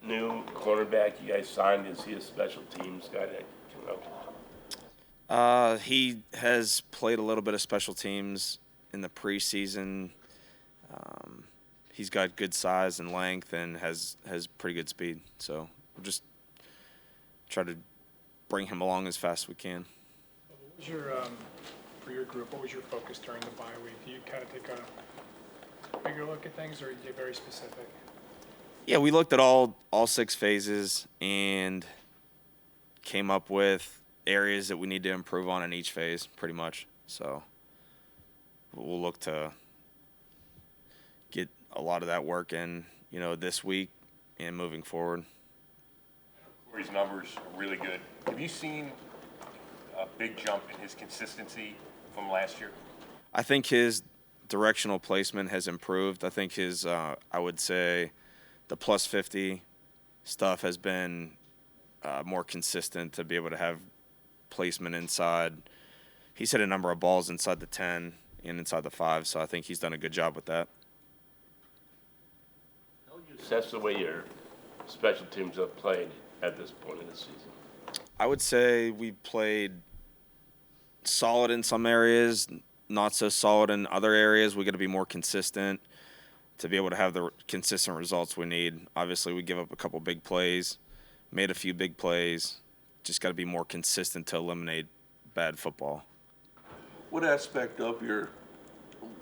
new cornerback you guys signed? Is he a special teams guy that can help? He has played a little bit of special teams in the preseason. He's got good size and length and has pretty good speed. So we'll just try to bring him along as fast as we can. What was your for your group? What was your focus during the bye week? Do you kind of take a bigger look at things, or are you very specific? Yeah, we looked at all 6 phases and came up with areas that we need to improve on in each phase, pretty much. So we'll look to get a lot of that work in, this week and moving forward. Corey's numbers are really good. Have you seen a big jump in his consistency from last year? I think his directional placement has improved. I think his, I would say, the plus 50 stuff has been more consistent to be able to have placement inside. He's hit a number of balls inside the 10 and inside the 5, so I think he's done a good job with that. How would you assess the way your special teams have played at this point in the season? I would say we played solid in some areas, not so solid in other areas. We got to be more consistent to be able to have the consistent results we need. Obviously, we give up a couple big plays, made a few big plays. Just got to be more consistent to eliminate bad football. What aspect of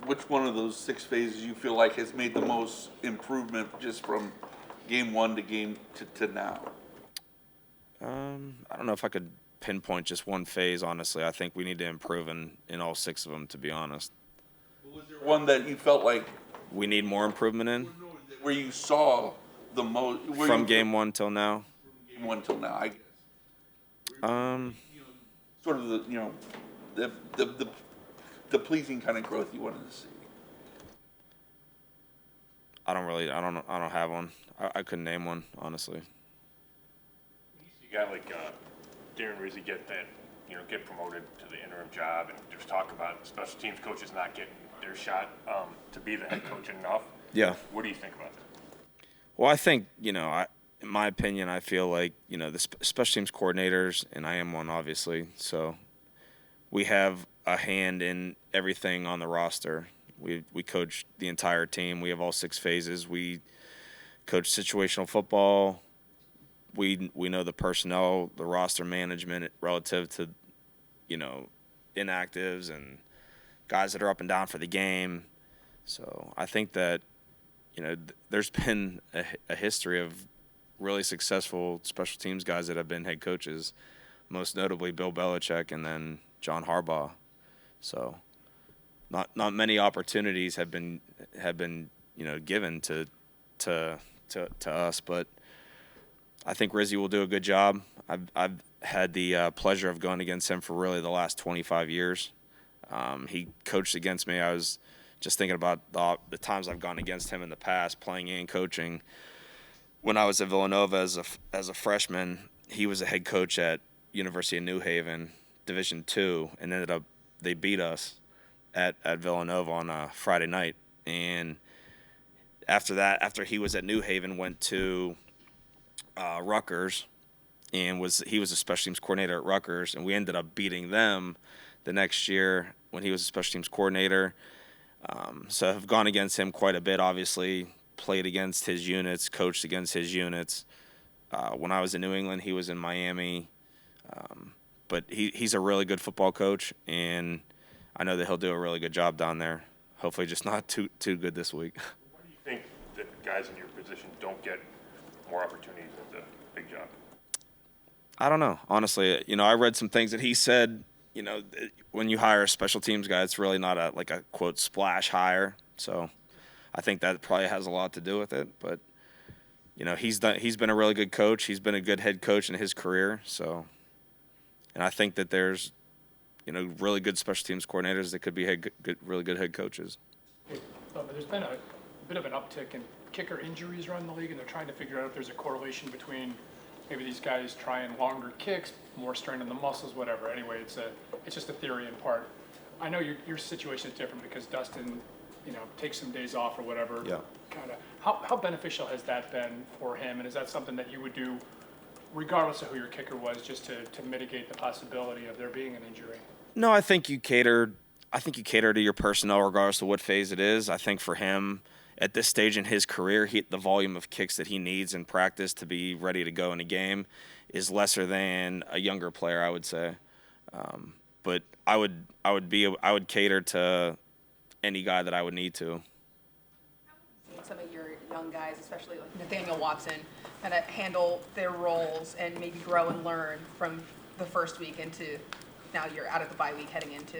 which one of those 6 phases you feel like has made the most improvement just from game 1 to game to now? I don't know if I could pinpoint just one phase, honestly. I think we need to improve in all 6 of them, to be honest. Was there one that you felt like We need more improvement in? where you saw the most From game 1 till now? From game 1 till now, I guess. Sort of the pleasing kind of growth you wanted to see. I don't have one. I couldn't name one, honestly. You got like Darren Rizzi get promoted to the interim job, and there's talk about special teams coaches not getting their shot to be the head coach enough. Yeah. What do you think about that? Well, I think, in my opinion, I feel like, the special teams coordinators, and I am one, obviously, so we have a hand in everything on the roster. We coach the entire team. We have all 6 phases. We coach situational football. We know the personnel, the roster management relative to, inactives and guys that are up and down for the game. So I think that, there's been a history of really successful special teams guys that have been head coaches, most notably Bill Belichick and then John Harbaugh. So not many opportunities have been given to us, but I think Rizzi will do a good job. I've had the pleasure of going against him for really the last 25 years. He coached against me. I was just thinking about the times I've gone against him in the past, playing and coaching. When I was at Villanova as a freshman, he was a head coach at University of New Haven, Division II, and they beat us at Villanova on a Friday night. And after he was at New Haven, went to Rutgers, and he was a special teams coordinator at Rutgers, and we ended up beating them the next year when he was a special teams coordinator. So I've gone against him quite a bit, obviously, played against his units, coached against his units. When I was in New England, he was in Miami. But he's a really good football coach, and I know that he'll do a really good job down there. Hopefully just not too good this week. Why do you think that guys in your position don't get more opportunities at the big job? I don't know. Honestly, I read some things that he said, when you hire a special teams guy, it's really not a quote splash hire. So I think that probably has a lot to do with it. But he's been a really good coach. He's been a good head coach in his career. So, and I think that there's really good special teams coordinators that could be really good head coaches. But there's been a bit of an uptick in kicker injuries around the league, and they're trying to figure out if there's a correlation between maybe these guys trying longer kicks, more strain on the muscles, whatever. Anyway, it's just a theory in part. I know your situation is different because Dustin, takes some days off or whatever. Yeah. kind of, how beneficial has that been for him? And is that something that you would do regardless of who your kicker was, just to mitigate the possibility of there being an injury? No, I think you cater to your personnel regardless of what phase it is. I think for him, at this stage in his career, the volume of kicks that he needs in practice to be ready to go in a game is lesser than a younger player, I would say. But I would cater to any guy that I would need to. Some of your young guys, especially like Nathaniel Watson, kind of handle their roles and maybe grow and learn from the first week into now you're out of the bye week heading into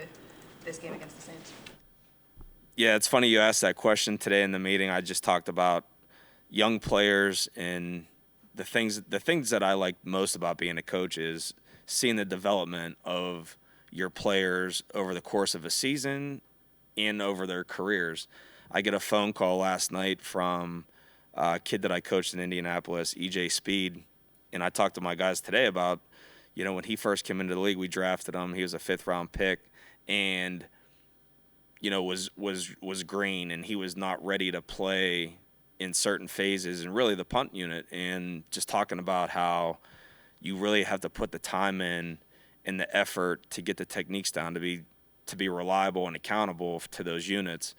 this game against the Saints? Yeah, it's funny you asked that question today in the meeting. I just talked about young players, and the things that I like most about being a coach is seeing the development of your players over the course of a season and over their careers. I get a phone call last night from a kid that I coached in Indianapolis, EJ Speed, and I talked to my guys today about, when he first came into the league, we drafted him. He was a 5th-round pick, and was green, and he was not ready to play in certain phases, and really the punt unit, and just talking about how you really have to put the time in and the effort to get the techniques down to be reliable and accountable to those units.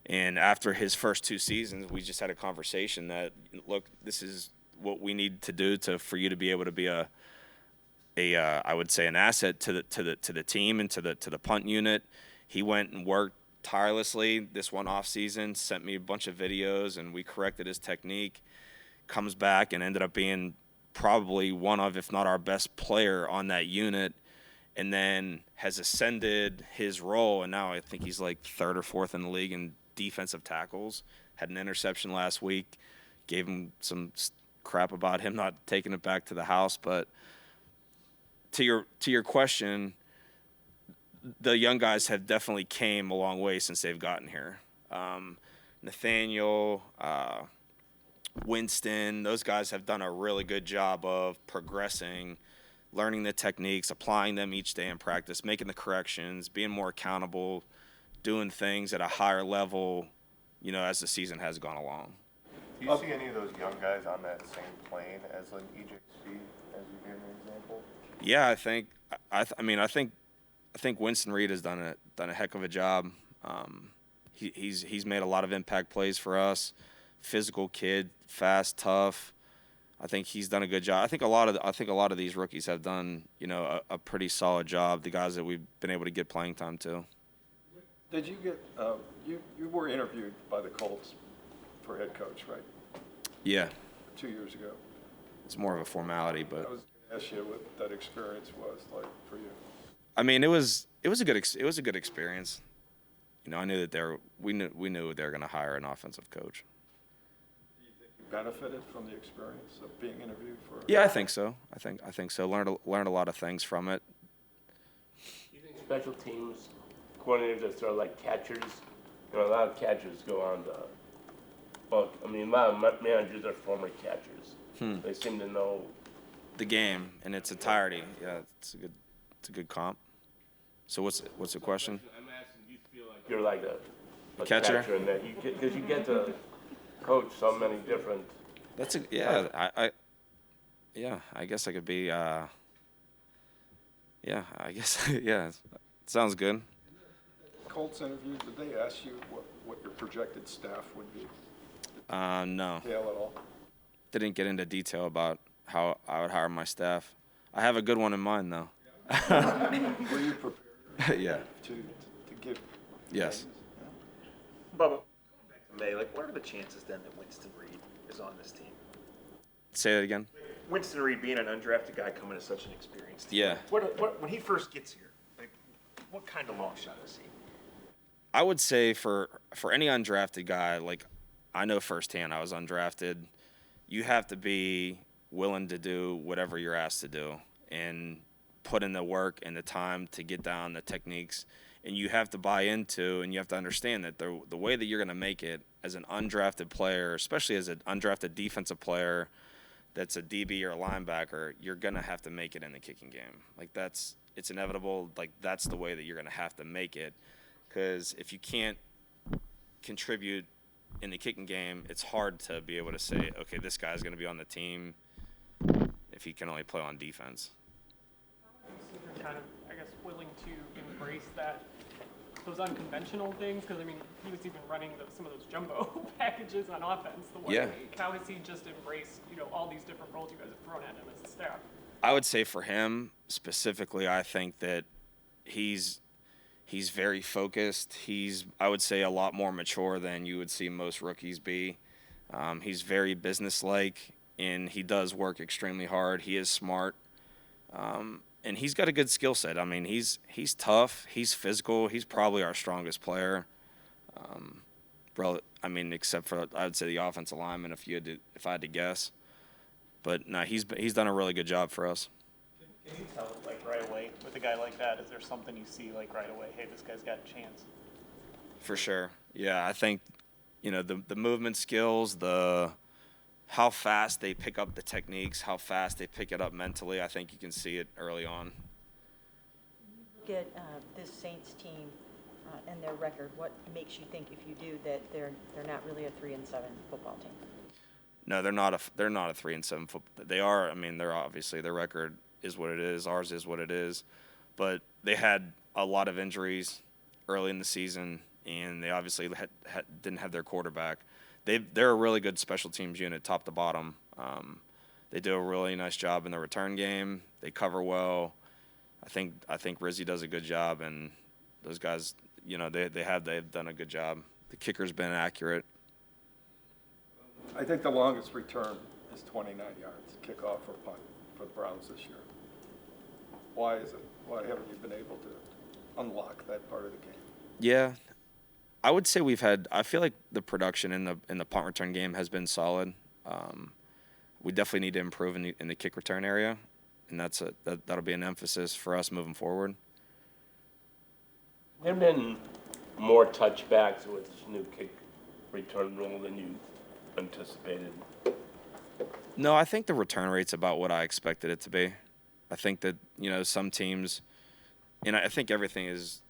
And after his first 2 seasons, we just had a conversation that, look, this is what we need to do for you to be able to be I would say, an asset to the team and to the punt unit. He went and worked tirelessly this one off season, sent me a bunch of videos, and we corrected his technique. Comes back and ended up being probably one of, if not our best player on that unit, and then has ascended his role, and now I think he's like 3rd or 4th in the league in defensive tackles. Had an interception last week. Gave him some crap about him not taking it back to the house, but to your question, the young guys have definitely came a long way since they've gotten here. Nathaniel, Winston, those guys have done a really good job of progressing, learning the techniques, applying them each day in practice, making the corrections, being more accountable, doing things at a higher level, as the season has gone along. Do you see any of those young guys on that same plane as an EJ Speed, as you gave an example? Yeah, I think Winston Reed has done a heck of a job. He's made a lot of impact plays for us. Physical kid, fast, tough. I think he's done a good job. I think a lot of these rookies have done a pretty solid job. The guys that we've been able to get playing time to. Did you get you were interviewed by the Colts for head coach, right? Yeah, 2 years ago. it's more of a formality, but I was going to ask you what that experience was like for you. I mean, it was a good experience. I knew that we knew they were going to hire an offensive coach. Do you think you benefited from the experience of being interviewed for? Yeah, I think so. I think so. Learned a lot of things from it. Do you think special teams coordinators that sort of like catchers, a lot of catchers go on to, a lot of managers are former catchers. They seem to know The game in its entirety. Yeah, it's a good comp. So what's the question? I'm asking, do you feel like you're like a Catcher? in that because you get to coach so many different. I guess I could be. I guess yeah. Sounds good. Colts interview, did they ask you what your projected staff would be? No, Detail at all? didn't get into detail about how I would hire my staff. I have a good one in mind though. Were you prepared Yeah. to give? Yes. Bubba, going back to May, what are the chances then that Winston Reed is on this team? Say that again. Winston Reed being an undrafted guy coming to such an experienced team. Yeah. What when he first gets here, what kind of long shot is he? I would say for any undrafted guy, I know firsthand I was undrafted. You have to be willing to do whatever you're asked to do and put in the work and the time to get down the techniques. And you have to buy into and you have to understand that the way that you're going to make it as an undrafted player, especially as an undrafted defensive player that's a DB or a linebacker, you're going to have to make it in the kicking game. It's inevitable. That's the way that you're going to have to make it. Because if you can't contribute in the kicking game, it's hard to be able to say, okay, this guy's going to be on the team if he can only play on defense. You're kind of, I guess, willing to embrace those unconventional things, because I mean, he was even running some of those jumbo packages on offense the one week. How has he just embraced, all these different roles you guys have thrown at him as a staff? I would say for him specifically, I think that he's very focused. He's, I would say, a lot more mature than you would see most rookies be. He's very businesslike, and he does work extremely hard. He is smart, and he's got a good skill set. I mean, he's tough. He's physical. He's probably our strongest player. I mean, except for, I would say, the offensive lineman, if I had to guess. But no, he's done a really good job for us. Can you tell, like, right away with a guy like that? Is there something you see, like, right away? Hey, this guy's got a chance. For sure. Yeah, I think, the movement skills, how fast they pick up the techniques, how fast they pick it up mentally, I think you can see it early on. Look at this Saints team and their record. What makes you think, if you do, that they're not really a 3-7 football team? No, they're not a 3-7 football. They are. I mean, they're obviously, their record is what it is. Ours is what it is. But they had a lot of injuries early in the season, and they obviously didn't have their quarterback. They're a really good special teams unit, top to bottom. They do a really nice job in the return game. They cover well. I think Rizzy does a good job, and those guys, they've done a good job. The kicker's been accurate. I think the longest return is 29 yards, kickoff or punt, for the Browns this year. Why is it? Why haven't you been able to unlock that part of the game? Yeah, I would say I feel like the production in the punt return game has been solid. We definitely need to improve in the kick return area, and that'll be an emphasis for us moving forward. There have been more touchbacks with this new kick return rule than you anticipated. No, I think the return rate's about what I expected it to be. I think that, some teams, and I think everything is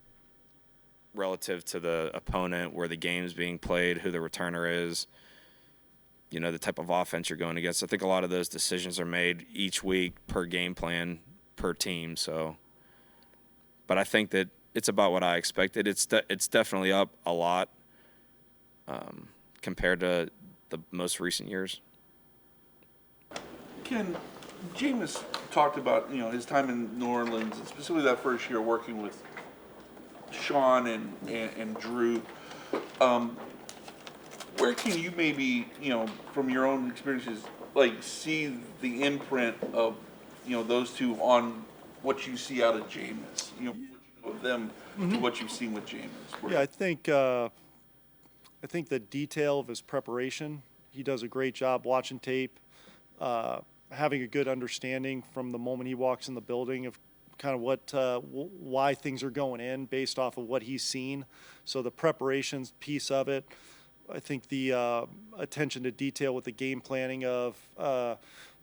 relative to the opponent, where the game's being played, who the returner is, the type of offense you're going against. I think a lot of those decisions are made each week per game plan, per team. So, but I think that it's about what I expected. It's definitely up a lot compared to the most recent years. Jameis talked about, his time in New Orleans, and specifically that first year working with Sean and Drew. Where can you maybe, from your own experiences, like, see the imprint of, those two on what you see out of Jameis? Of them to what you've seen with Jameis. Yeah, I think the detail of his preparation, he does a great job watching tape, having a good understanding from the moment he walks in the building of kind of why things are going in based off of what he's seen. So the preparations piece of it, I think the attention to detail with the game planning of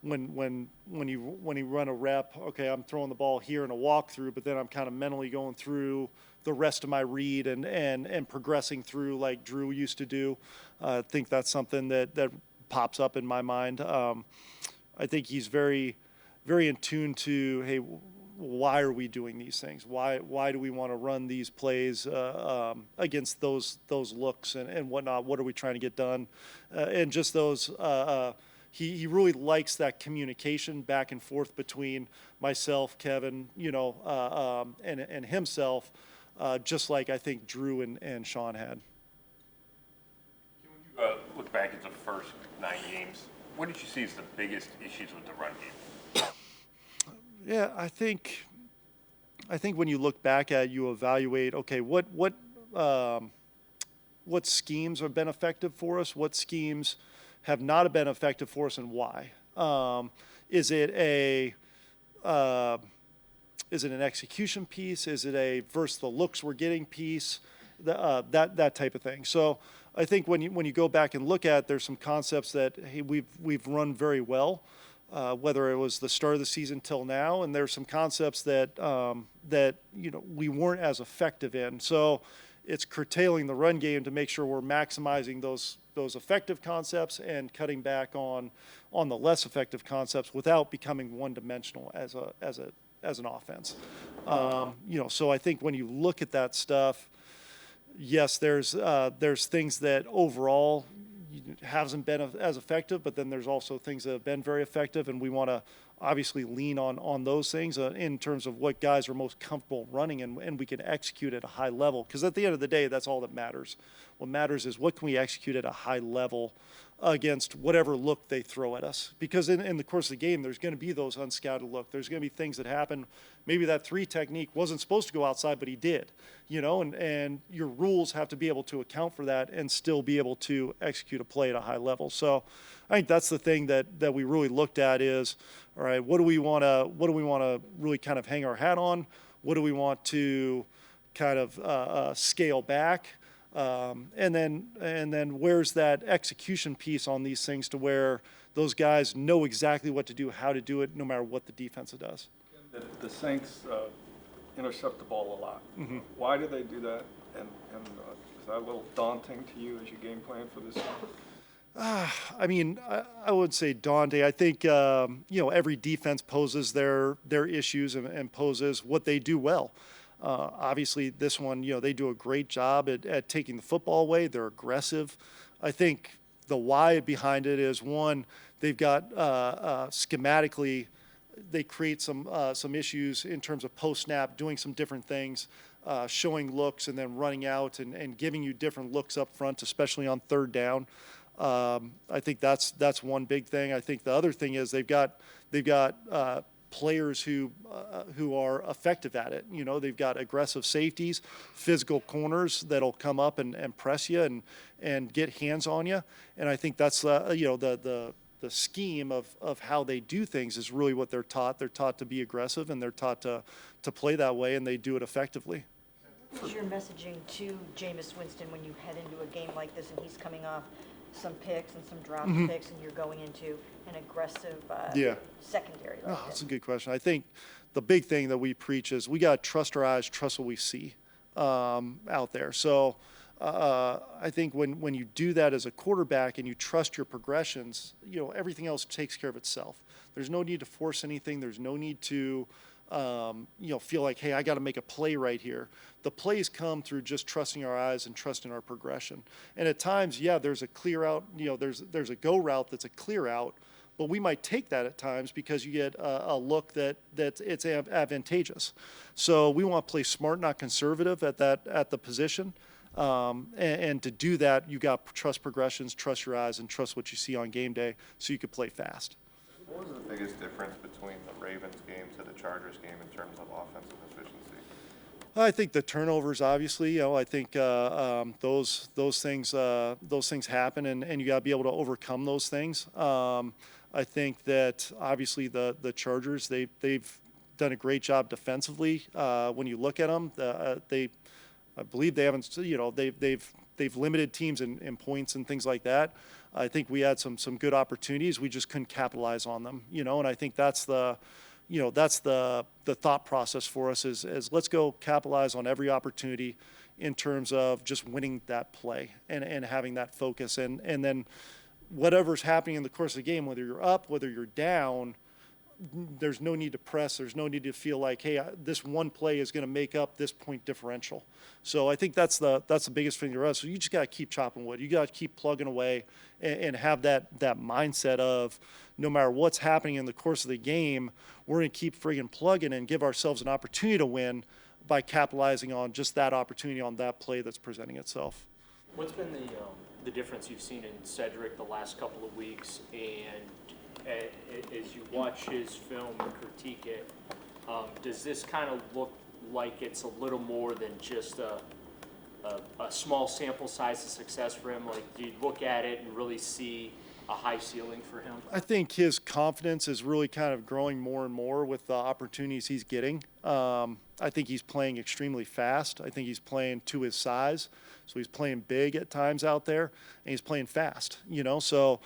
when you run a rep, okay, I'm throwing the ball here in a walkthrough, but then I'm kind of mentally going through the rest of my read and progressing through like Drew used to do. I think that's something that pops up in my mind. I think he's very, very in tune to, hey, why are we doing these things? Why do we want to run these plays against those looks and whatnot? What are we trying to get done? And just those. He really likes that communication back and forth between myself, Kevin, and himself, just like I think Drew and Sean had. When you look back at the first 9 games, what did you see as the biggest issues with the run game? Yeah, I think when you look back at it, you evaluate, okay, what schemes have been effective for us? What schemes have not been effective for us, and why? Is it an execution piece? Is it a versus the looks we're getting piece? That type of thing. So I think when you go back and look at it, there's some concepts that hey, we've run very well, whether it was the start of the season till now, and there's some concepts that we weren't as effective in. So it's curtailing the run game to make sure we're maximizing those those effective concepts and cutting back on the less effective concepts without becoming one-dimensional as an offense. So I think when you look at that stuff, yes, there's things that overall hasn't been as effective, but then there's also things that have been very effective, and we want to obviously lean on those things in terms of what guys are most comfortable running, and we can execute at a high level. Because at the end of the day, that's all that matters. What matters is what can we execute at a high level against whatever look they throw at us. Because in the course of the game, there's going to be those unscouted look. There's going to be things that happen. Maybe that 3 technique wasn't supposed to go outside, but he did. And your rules have to be able to account for that and still be able to execute a play at a high level. So I think that's the thing that we really looked at is, all right, what do we want to really kind of hang our hat on? What do we want to kind of scale back? And then where's that execution piece on these things to where those guys know exactly what to do, how to do it, no matter what the defense does. The Saints intercept the ball a lot. Mm-hmm. Why do they do that? And is that a little daunting to you as you game plan for this year? I mean, I would say daunting. I think, every defense poses their issues and poses what they do well. Obviously, this one, they do a great job at taking the football away. They're aggressive. I think the why behind it is, one, they've got schematically, they create some issues in terms of post-snap, doing some different things, showing looks and then running out and giving you different looks up front, especially on third down. I think that's one big thing. I think the other thing is they've got players who are effective at it. They've got aggressive safeties, physical corners that'll come up and press you and get hands on you. And I think that's the scheme of how they do things is really what they're taught. They're taught to be aggressive, and they're taught to play that way, and they do it effectively. What is your messaging to Jameis Winston when you head into a game like this and he's coming off some picks and some dropped picks, and you're going into an aggressive secondary like That's a good question. I think the big thing that we preach is we got to trust our eyes, trust what we see out there. So I think when you do that as a quarterback and you trust your progressions, everything else takes care of itself. There's no need to force anything. There's no need to feel like, hey, I got to make a play right here. The plays come through just trusting our eyes and trusting our progression. And at times, there's a clear out, there's a go route that's a clear out, but we might take that at times because you get a look that it's advantageous. So we want to play smart, not conservative at the position. And to do that, you got to trust progressions, trust your eyes, and trust what you see on game day so you can play fast. What was the biggest difference between the Ravens game to the Chargers game in terms of offensive efficiency? I think the turnovers, obviously, I think those things happen, and you got to be able to overcome those things. I think that obviously the Chargers, they've done a great job defensively. When you look at them, I believe they haven't, they've limited teams in points and things like that. I think we had some good opportunities. We just couldn't capitalize on them, and I think that's the thought process for us is let's go capitalize on every opportunity in terms of just winning that play and having that focus. And then whatever's happening in the course of the game, whether you're up, whether you're down, there's no need to press. There's no need to feel like, hey, this one play is going to make up this point differential. So I think that's the biggest thing for us. So you just got to keep chopping wood. You got to keep plugging away and have that mindset of no matter what's happening in the course of the game, we're going to keep friggin' plugging and give ourselves an opportunity to win by capitalizing on just that opportunity on that play that's presenting itself. What's been the difference you've seen in Cedric the last couple of weeks, and as you watch his film and critique it, does this kind of look like it's a little more than just a small sample size of success for him? Like, do you look at it and really see a high ceiling for him? I think his confidence is really kind of growing more and more with the opportunities he's getting. I think he's playing extremely fast. I think he's playing to his size. So he's playing big at times out there, and he's playing fast, So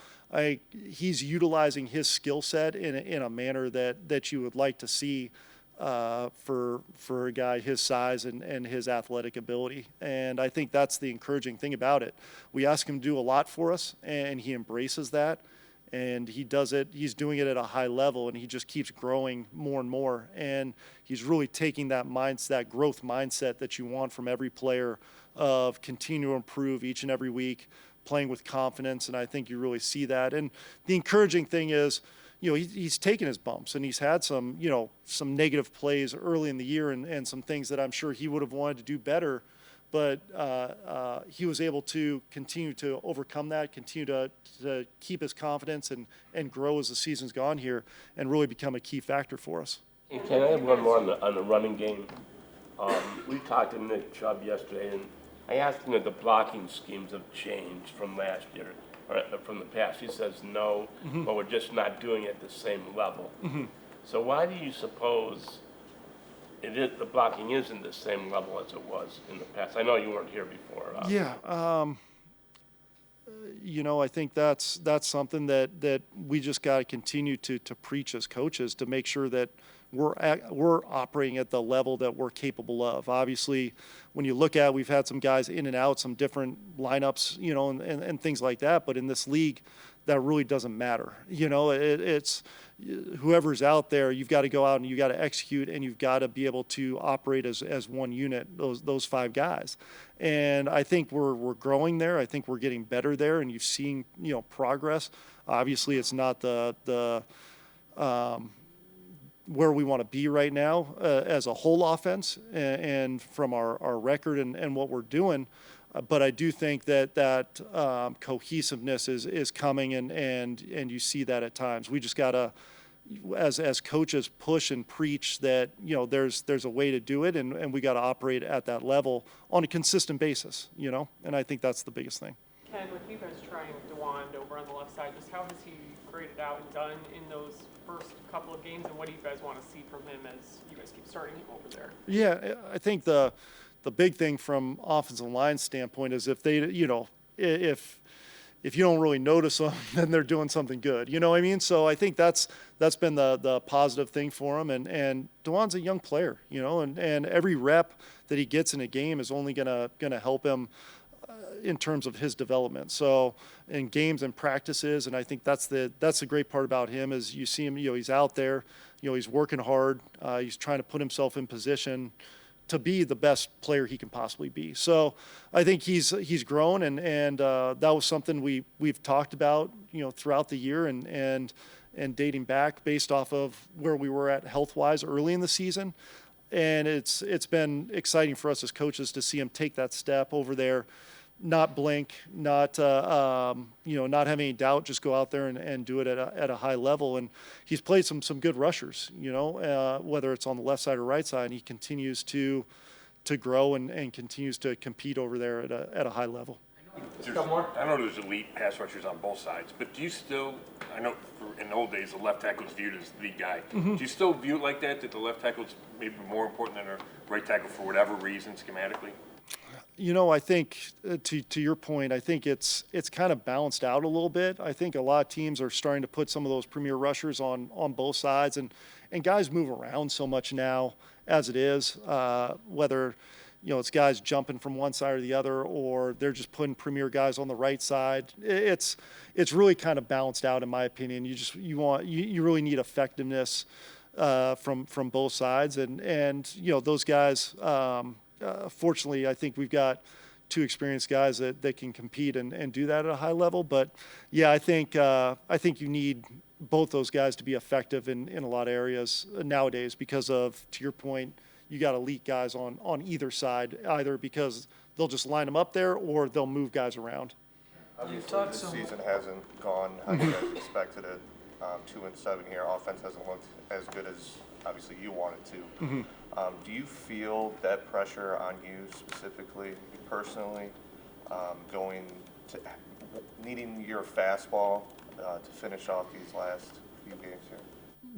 he's utilizing his skill set in a manner that you would like to see for a guy his size and his athletic ability. And I think that's the encouraging thing about it. We ask him to do a lot for us, and he embraces that. And he does it, he's doing it at a high level, and he just keeps growing more and more. And he's really taking that that growth mindset that you want from every player of continue to improve each and every week, playing with confidence. And I think you really see that. And the encouraging thing is, he's taken his bumps, and he's had some negative plays early in the year and some things that I'm sure he would have wanted to do better. But he was able to continue to overcome that, continue to keep his confidence and grow as the season's gone here and really become a key factor for us. Hey, can I have one more on the running game? We talked to Nick Chubb yesterday, and I asked him if the blocking schemes have changed from last year, or from the past. He says no, but we're just not doing it at the same level. So why do you suppose the blocking isn't the same level as it was in the past? I know you weren't here before. I think that's something that we just got to continue to preach as coaches to make sure that we're operating at the level that we're capable of. Obviously, when you look at, we've had some guys in and out, some different lineups, and things like that. But in this league, that really doesn't matter. It's whoever's out there, you've got to go out and you've got to execute, and you've got to be able to operate as one unit, those 5 guys. And I think we're growing there. I think we're getting better there, and you've seen, progress. Obviously, it's not the where we want to be right now as a whole offense and from our record and what we're doing. But I do think that cohesiveness is coming, and you see that at times. We just got to, as coaches, push and preach that, there's a way to do it, and we got to operate at that level on a consistent basis, and I think that's the biggest thing. Ken, with you guys trying DeWand over on the left side, just how has he graded out and done in those first couple of games, and what do you guys want to see from him as you guys keep starting him over there? Yeah, I think the big thing from offensive line standpoint is if they, if you don't really notice them, then they're doing something good. You know what I mean? So I think that's been the positive thing for him. And DeWand's a young player, and every rep that he gets in a game is only gonna help him in terms of his development. So in games and practices, and I think that's the great part about him is you see him, he's out there, he's working hard, he's trying to put himself in position to be the best player he can possibly be. So I think he's grown, and that was something we've talked about, throughout the year and dating back based off of where we were at health-wise early in the season. And it's been exciting for us as coaches to see him take that step over there, not blink, not not have any doubt, just go out there and do it at a high level. And he's played some good rushers, whether it's on the left side or right side, and he continues to grow and continues to compete over there at a high level. I know there's elite pass rushers on both sides, but do you still, I know in the old days the left tackle was viewed as the guy. Do you still view it like that the left tackle is maybe more important than a right tackle for whatever reason schematically? I think to your point, I think it's kind of balanced out a little bit. I think a lot of teams are starting to put some of those premier rushers on both sides, and guys move around so much now as it is, whether it's guys jumping from one side or the other, or they're just putting premier guys on the right side. It's really kind of balanced out, in my opinion. You really need effectiveness from both sides, and those guys. Fortunately, I think we've got 2 experienced guys that can compete and do that at a high level. But yeah, I think you need both those guys to be effective in a lot of areas nowadays because of, to your point, you got elite guys on either side, either because they'll just line them up there or they'll move guys around. Obviously, the season hasn't gone how you guys expected it. 2-7 here. Offense hasn't looked as good as obviously you wanted to. Do you feel that pressure on you specifically, personally, going to needing your fastball to finish off these last few games here?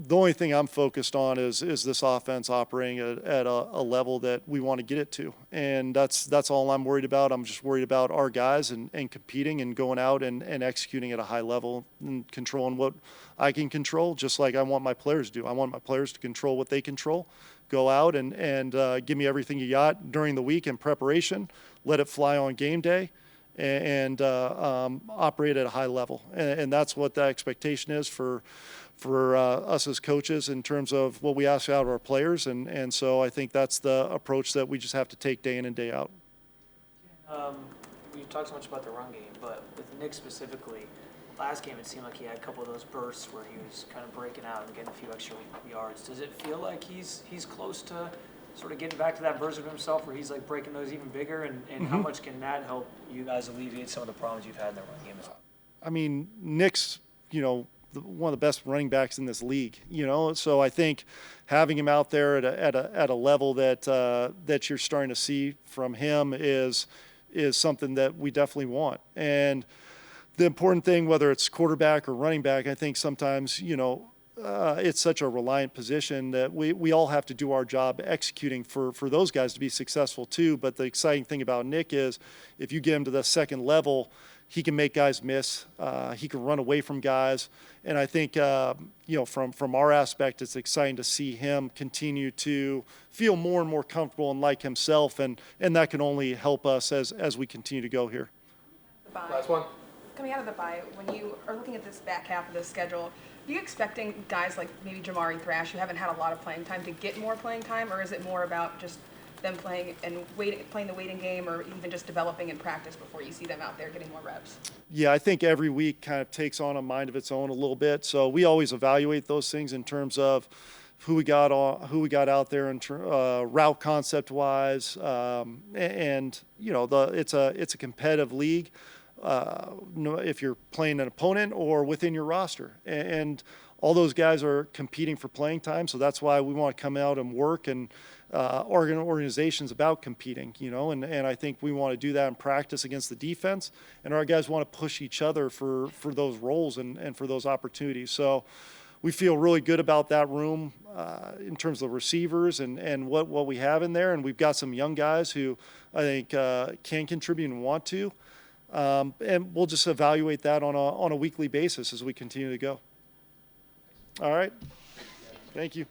the only thing I'm focused on is this offense operating at a level that we want to get it to. And that's all I'm worried about. I'm just worried about our guys and competing and going out and executing at a high level and controlling what I can control, just like I want my players to do. I want my players to control what they control. Go out and give me everything you got during the week in preparation. Let it fly on game day. And operate at a high level. And that's what the expectation is for us as coaches in terms of what we ask out of our players. And so I think that's the approach that we just have to take day in and day out. We talked so much about the run game, but with Nick specifically, last game it seemed like he had a couple of those bursts where he was kind of breaking out and getting a few extra yards. Does it feel like he's close to sort of getting back to that version of himself where he's like breaking those even bigger, and how much can that help you guys alleviate some of the problems you've had in the run game as well? I mean, Nick's, one of the best running backs in this league, so I think having him out there at a level that you're starting to see from him is something that we definitely want. And the important thing, whether it's quarterback or running back, I think sometimes, it's such a reliant position that we all have to do our job executing for those guys to be successful too. But the exciting thing about Nick is if you get him to the second level, he can make guys miss. He can run away from guys. And I think, from our aspect, it's exciting to see him continue to feel more and more comfortable and like himself. And that can only help us as we continue to go here. Last one. Coming out of the bye, when you are looking at this back half of the schedule, are you expecting guys like maybe Jamari Thrash, who haven't had a lot of playing time, to get more playing time, or is it more about just them playing the waiting game, or even just developing in practice before you see them out there getting more reps? Yeah, I think every week kind of takes on a mind of its own a little bit. So we always evaluate those things in terms of who we got out there in route concept wise, and it's a competitive league. If you're playing an opponent or within your roster, and all those guys are competing for playing time. So that's why we want to come out and work, and organizations about competing, and I think we want to do that in practice against the defense, and our guys want to push each other for those roles and for those opportunities. So we feel really good about that room in terms of receivers and what we have in there, and we've got some young guys who I think can contribute and want to. And we'll just evaluate that on a weekly basis as we continue to go. All right. Thank you.